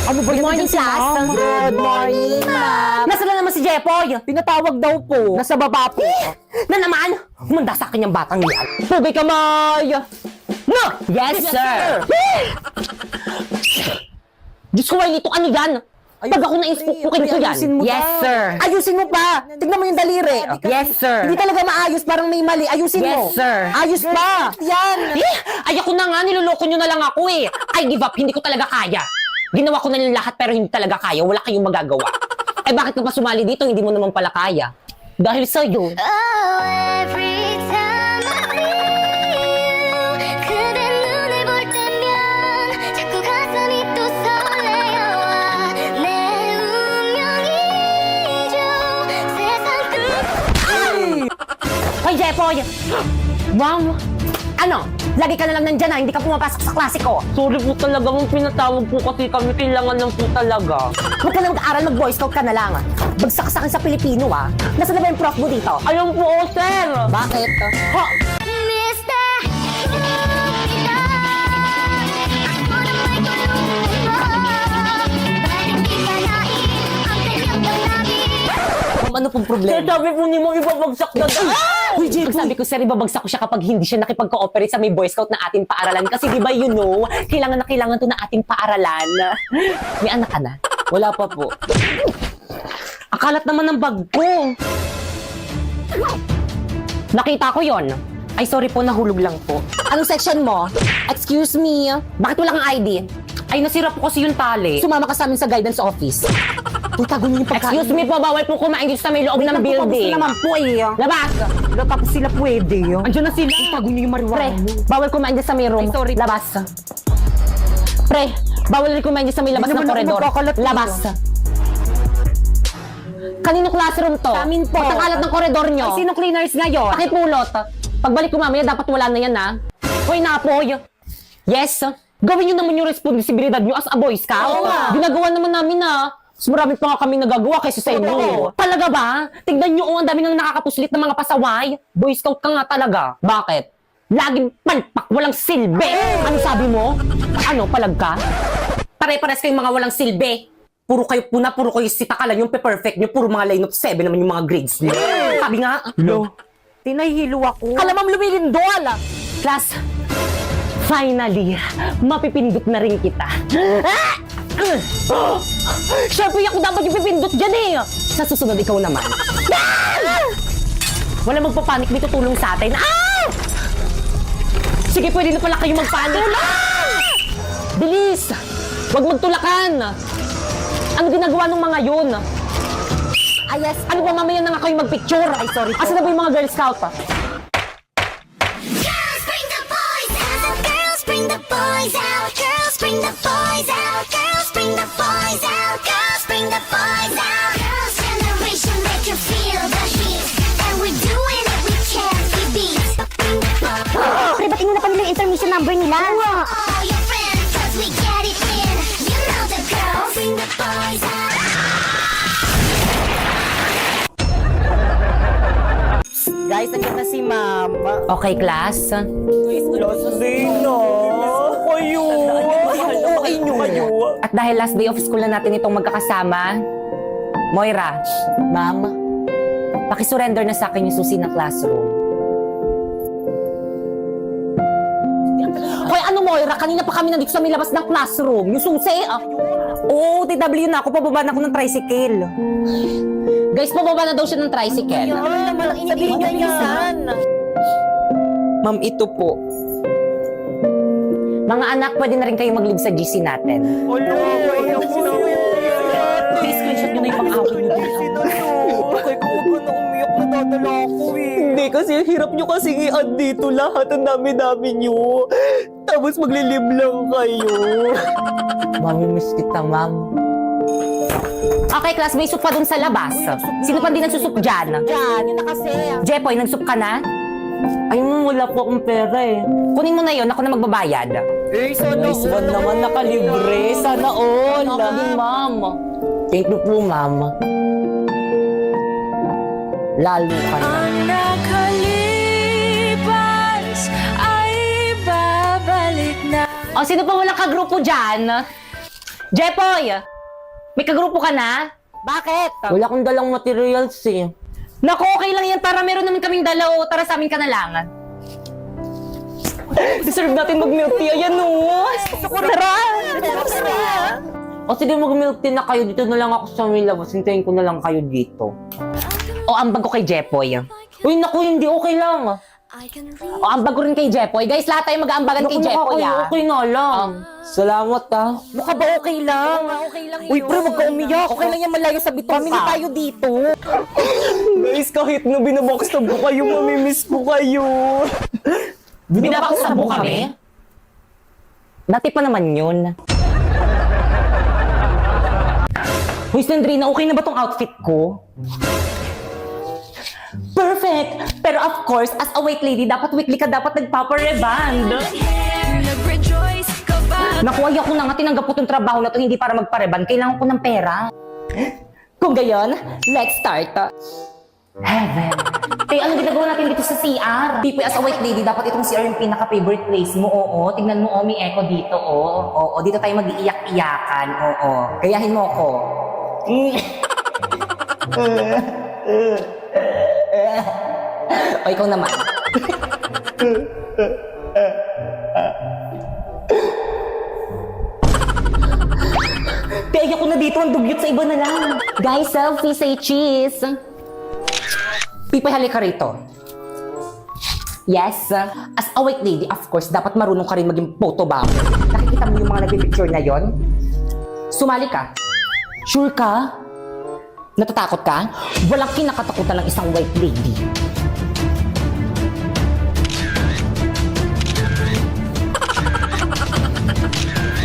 Ano ba yun? Morning, class. Good morning, ma'am. Nasaan na naman si Jepoy? Pinatawag daw po. Nasa baba po. Na naman? Humanda sa akin yung batang yan. Tubig kamay! No! Yes, sir! Diyos ko, Wiley, ito ano yan? Pag ako na-ispukin ko yan. Ayusin mo Yes, pa. sir! Ayusin mo pa. Tignan mo yung daliri. Yes, sir! Hindi talaga maayos, parang may mali. Ayusin mo. Yes, sir. Ayos pa. Yan. Ay, ako na nga, niloloko nyo na lang ako eh. I give up, hindi ko talaga kaya. Ginawa ko na lang lahat pero hindi talaga kaya. Wala kayong magagawa. Eh bakit ka pa sumali dito? Hindi mo naman pala kaya. Dahil sa'yo. Oh, every time I feel you 그대 눈을 볼 때면 자꾸 가슴이 또 설레어 내 운명이죠 세상 끝 Hoy, Jepoy! Ma'am! Ano? Lagi ka na lang nandyan hindi ka pumapasok sa klase ko. Sorry po talaga, mong pinatawag po kasi kami. Kailangan lang po talaga. Huwag ka na mag-aaral, mag-boy scout ka na lang. Bagsak sa akin sa Pilipino, ah. Nasaan na ba yung prof mo dito? Ayun po, sir! Bakit? Ha? Mister Kita Ako na may tulungan mo Bakit di ba nais ang kanyang labi Ma'am, ano pong problema? Sir, sabi po ni mo, ibabagsak na Uy, Jepoy! Sabi ko, sir, ibabagsak ko siya kapag hindi siya nakipag-cooperate sa may boy scout na ating paaralan. Kasi di ba, you know, kailangan na kailangan to na ating paaralan. May anak ka na? Wala pa po. Akalat naman ng bag ko. Nakita ko yon. Ay, sorry po, nahulog lang po. Anong section mo? Excuse me. Bakit wala kang ID? Ay, nasira po kasi yung tali. Sumama ka sa amin sa guidance office. Uy, tago niyo yung pagkain. Excuse me po, bawal po kumain dito sa may loob ng building. naman po eh. Labas! Tapos sila pwede. Andiyan na sila. Tago niyo yung marijuana. Pre, bawal kumain dyan sa may room. Ay, sorry. Labas. Pre, bawal rin kumain dyan sa may labas Hindi ng naman ako koridor. magkakalat dito. Labas. Kanino classroom to? Sa amin po. Ba't ang kalat ng koridor nyo? Ay, sino cleaners ngayon? Pakipulot. Pagbalik ko mamaya, dapat wala na yan, ha? Hoy, Napoy. Yes. Gawin nyo naman yung responsibilidad nyo as a boy scout. Oo nga. Ginagawa naman namin, ha? Mas marami pa nga kami nagagawa kaysa sa inyo. Oo. Talaga ba? Tignan nyo, ang dami nang nakakapuslit ng mga pasaway. Boy scout ka nga talaga. Bakit? Laging palpak, walang silbi. Ano sabi mo? Ano, palag ka? Pare-pares kayong mga walang silbi. Puro kayo puna, puro kayo sitakalan yung pe-perfect nyo. Puro mga line of 7 naman yung mga grades nyo. Sabi nga, Tinahihilo ako. Kalamam lumilindol! Class, finally, mapipindot na rin kita. Siyempre, ako dapat yung pipindot dyan eh. Sa susunod, ikaw naman. Wala magpapanik, may tutulong sa atin. Sige, pwede na pala kayo magpanik. Bilis! Huwag magtulakan! Ano ginagawa ng mga yun? Ayas. Ano ba mamaya na nga kayo magpicture? Ay, sorry. Asan na ba yung mga Girl Scout pa? Girls bring the boys out Girls bring the boys out Girls bring the boys out Girls bring the boys out Girls bring the boys out Girls generation make you feel the heat And we're doing it we can't be beat Bring the boys Pre, ba't na pa nila yung intermission number nila? All your friends cause we get it in You know the girls Bring the boys out Guys, nandiyan na si ma'am. Okay, class. Last day na. Kayo. Kayo. At dahil last day of school na natin itong magkakasama, Moira, ma'am, pakisurrender na sa akin yung susi ng classroom. Hoy, ano Moira? Kanina pa kami nandito sa may labas ng classroom. Yung susi, Oo, TW na ako. Pababa na ako ng tricycle. Guys, pababa na daw siya ng tricycle. Sabihin niyo yan. Ma'am, ito po. Mga anak, pwede na rin kayo mag-leave sa GC natin. Please, screenshot niyo na yung pang-awin niyo. Kaya ko ba na umiyak na dadala ako eh. Hindi, kasi hirap niyo kasi i-add dito lahat. Ang dami-dami niyo. Tapos maglilib lang kayo. Mami-miss kita, ma'am. Okay, class, may soup pa dun sa labas. Sino pa din nagsusup dyan? Diyan, yun na kasi. Jepoy, nagsup ka na? Ay, wala po akong pera eh. Kunin mo na yon, ako na magbabayad. Sana Nice one naman, nakalibre. Sana all. Ako din, ma'am. Thank you po, ma'am. Lalo ka na. Ang nakalipas ay babalik na. O, sino pa walang kagrupo dyan? Jepoy! May kagrupo ka na? Bakit? Wala akong dalang materials eh. Naku, okay lang yan. Para meron naman kaming dalaw. Tara sa amin ka na lang. Deserve natin mag-milk tea. Ayan o. Tara! O sige, mag-milk tea na kayo. Dito na lang ako sa may labas. Hintayin ko na lang kayo dito. O, ambag ko kay Jepoy. Uy, naku, hindi. Okay lang. O, ambag ko rin kay Jepoy. Guys, lahat tayo mag-aambagan kay Jepoy, ah. Okay nga lang. Salamat ah. Mukha ba okay lang? Okay lang Uy, pre, wag ka umiyak. Okay lang yan, malayo sa bituka. Family tayo dito. Guys, kahit na binabackstab ko kayo, mamimiss ko kayo. Binabaksab mo kami? Dati pa naman yun. Uy, Sandrina, okay na ba tong outfit ko? Perfect! Pero of course, as a white lady, dapat weekly ka dapat nagpapa-reband. Naku, ayaw ko na nga tinanggap ko tong trabaho na to hindi para magpa-reband. Kailangan ko ng pera. Kung gayon, let's start. Heaven. Kaya anong ginagawa natin dito sa CR? Pipoy, as a white lady, dapat itong CR yung pinaka-favorite place mo. Oo, tingnan mo, may echo dito, oo. Dito tayo mag-iiyak-iyakan, oo. Gayahin mo ako. O, ikaw naman. Kaya ko na dito, ang dugyot sa iba na lang. Guys, selfie, say cheese. Pipoy, halika rito. Yes, as a white lady, of course, dapat marunong ka rin maging photo bomb. Nakikita mo yung mga nagpipicture na yon? Sumali ka. Sure ka? Natatakot ka? Walang kinakatakutan ng isang white lady.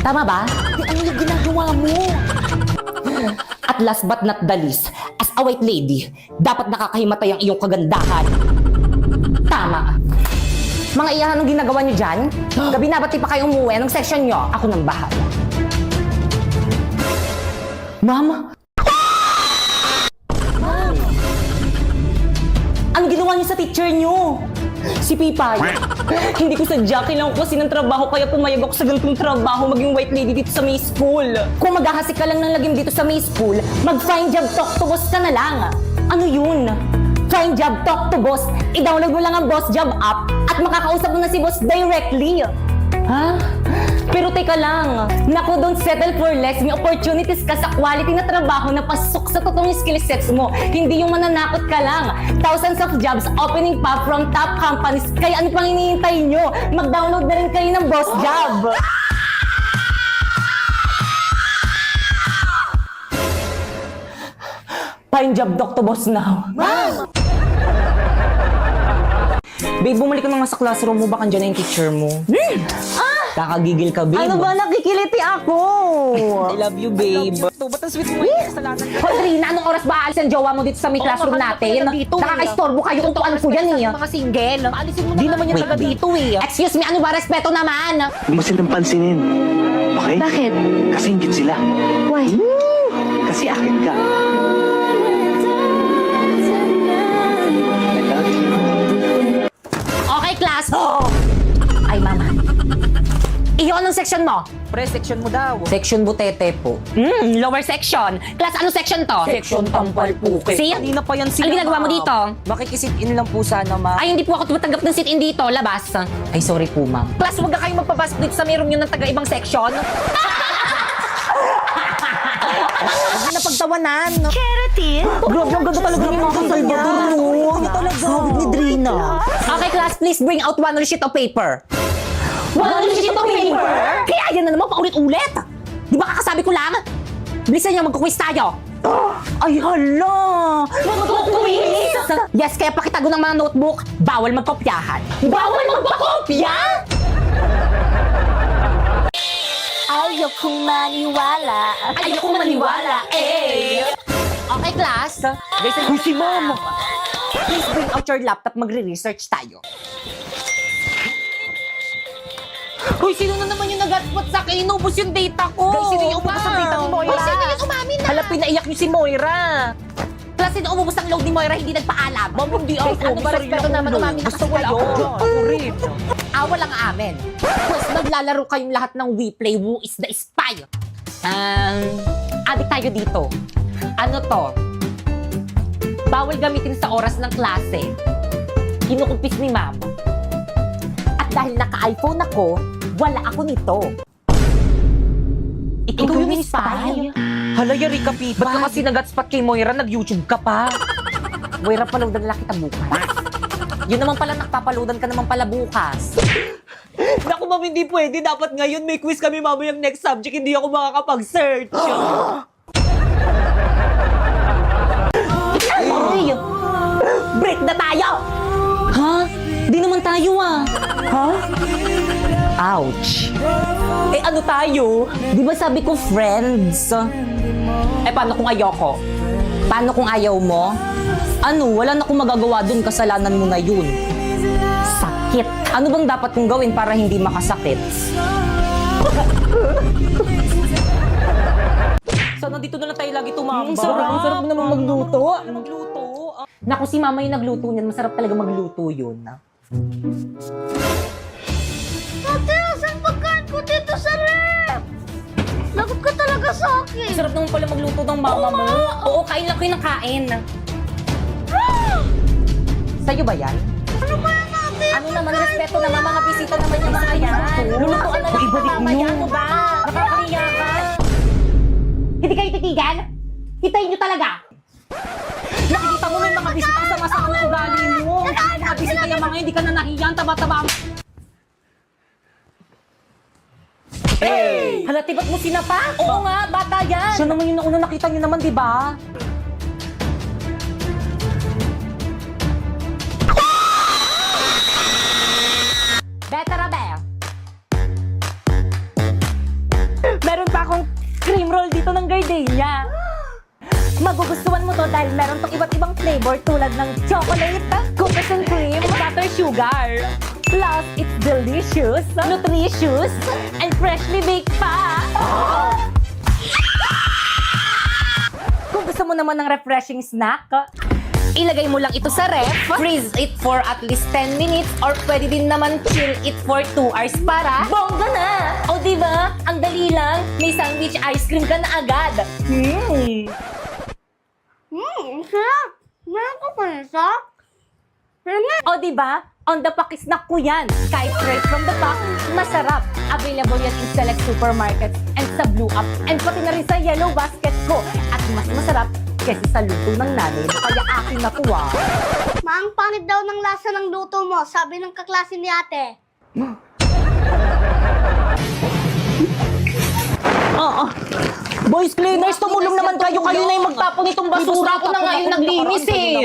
Tama ba? Ano yung ginagawa mo? At last but not the least, as a white lady, dapat nakakahimatay ang iyong kagandahan. Tama. Mga iyan, anong ginagawa niyo dyan? Gabi na, ba't di pa kayo umuwi? Anong section niyo? Ako nang bahala. Ma'am? Ano ginawa niyo sa teacher niyo? Si Pipay. Hindi ko sadya, kailangan ko kasi ng trabaho kaya pumayag ako sa ganitong trabaho maging white lady dito sa May School. Kung maghahasik ka lang ng lagim dito sa May School, mag-find job talk to boss ka na lang. Ano yun? Find job talk to boss. I-download mo lang ang Boss Job app at makakausap mo na si boss directly. Ha? Pero teka lang, naku, don't settle for less. May opportunities ka sa quality na trabaho na pasok sa totoong skill sets mo. Hindi yung mananakot ka lang. Thousands of jobs opening pa from top companies. Kaya ano pang hinihintay nyo? Mag-download na rin kayo ng Boss Job. Find job doc to boss now. Ma'am! Babe, bumalik ka naman sa classroom mo. Baka dyan na yung teacher mo. Kakagigil ka, babe. Ano ba? Nakikiliti ako. I love you, babe. Ba't ang sweet mo yung kasalanan ka? Rodrina, anong oras ba aalis ang jowa mo dito sa may classroom natin? Nakaka-istorbo kayo kung ano po yan eh. Mga single. Paalisin mo na. Di naman yan taga dito eh. Excuse me, ano ba? Respeto naman. Huwag mo silang pansinin. Okay? Bakit? Kasi ingit sila. Why? Kasi akin ka. I love you. Okay, class. Ay, mama. Iyo, anong section mo? Pre, section mo daw. Section butete po. Lower section. Class, anong section to? Section tampal puke. See? Kanina pa yan sila. Ano ginagawa mo dito? Makikisit-in lang po sana, ma'am. Ay, hindi po ako tumatanggap ng sit-in dito. Labas. Ay, sorry po, ma'am. Class, huwag na kayong magpapasok dito sa mayroon nyo ng taga-ibang section. Huwag na pagtawanan. Grabe, ang ganda talaga ni Mama Salvador, no? Sabi ni Drina. Okay, class, please bring out one sheet of paper. One sheet of paper? Kaya yan na naman, paulit-ulit. Di ba kakasabi ko lang? Bilisan nyo, magkukwis tayo. Ay, hala! Magkukwis? Yes, kaya pakitago ng mga notebook, bawal magkopyahan. Bawal magpakopya? Ayokong maniwala. Ayoko maniwala, eh. Okay, class. Uy, si Mama! Please bring out your laptop, magre-research tayo. Hoy, sino na naman yung nag-hotspot sa akin? Inubos yung data ko. Guys, sino yung umubos ang data ni Moira? Hoy, sino yung umamin na? Hala, pinaiyak niyo si Moira. Plus, sino umubos ang load ni Moira, hindi nagpaalam. Ma'am, hindi Guys, ako. ano ba respeto naman umamin na Basta kasi wala kayo? ako dyan. Ako rin. Awa lang amin. Pues maglalaro kayong lahat ng We Play Who is the Spy. Adik tayo dito. Ano to? Bawal gamitin sa oras ng klase. Kinukumpis ni ma'am. At dahil naka-iPhone ako, wala ako nito. Ikaw yung spy? Hala, yari ka, Pipa. Ba't ka kasi nag-hotspot kay Moira? Nag-YouTube ka pa. Moira, paloadan lang kita bukas. Yun naman pala, nakapapaloadan ka naman pala bukas. Naku, ma'am, hindi pwede. Dapat ngayon may quiz kami mamayang next subject. Hindi ako makakapag-search. Ay! Break na tayo! Ha? Di naman tayo Ha? Ouch! Eh, ano tayo? Di ba sabi ko friends? Eh, paano kung ayoko? Paano kung ayaw mo? Ano, wala na akong magagawa dun, kasalanan mo na yun. Sakit. Ano bang dapat kong gawin para hindi makasakit? Sana dito na lang tayo lagi tumamba. Ang sarap naman magluto. Magluto. Naku, si mama yung nagluto niyan. Masarap talaga magluto yun. Ate, asan pagkain ko dito sa rep? Lagot ka talaga sa akin. Sarap naman pala magluto ng mama mo. Oo, kain lang kayo ng kain. Sa'yo ba yan? Ano ba yan, ate? Ano naman, respeto naman, mga bisita naman yung mga yan. Lulutuan na lang ng mama yan, ano ba? Nakakahiya ka. Hindi kayo titigan? Hitayin nyo talaga. Nakikita mo na yung mga bisita sa masamang ugali mo. Mga bisita yung mga hindi ka na nahiyan, taba-taba. Hey! Halati, ba't mo sinapa? Oo nga, bata yan. Siya naman yung nauna nakita niyo naman, di ba? Betara Bell. Meron pa akong cream roll dito ng gardenia. Magugustuhan mo to dahil meron tong iba't ibang flavor tulad ng chocolate, cookies and cream, butter sugar. Plus, it's delicious, nutritious, and freshly baked pa. Kung gusto mo naman ng refreshing snack, ilagay mo lang ito sa ref, freeze it for at least 10 minutes, or pwede din naman chill it for 2 hours para bongga na! O diba? Ang dali lang, may sandwich ice cream ka na agad. Sarap. Meron ka pa nito? O diba? On the pack snack ko yan. Kahit straight from the pack, masarap. Available yan in select supermarkets and sa Blue App and pati na rin sa Yellow Basket ko. At mas masarap kasi sa luto ng nanay mo. Kaya akin na to Ma, ang pangit daw ng lasa ng luto mo, sabi ng kaklase ni ate. Boys cleaners, tumulong naman kayo. Kayo na yung magtapon itong basura. Ako na nga yung naglinis eh.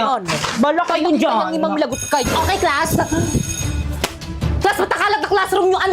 Bala kayo dyan. Imang lagot kayo. Okay, class. Class, matakalat na classroom nyo. Ano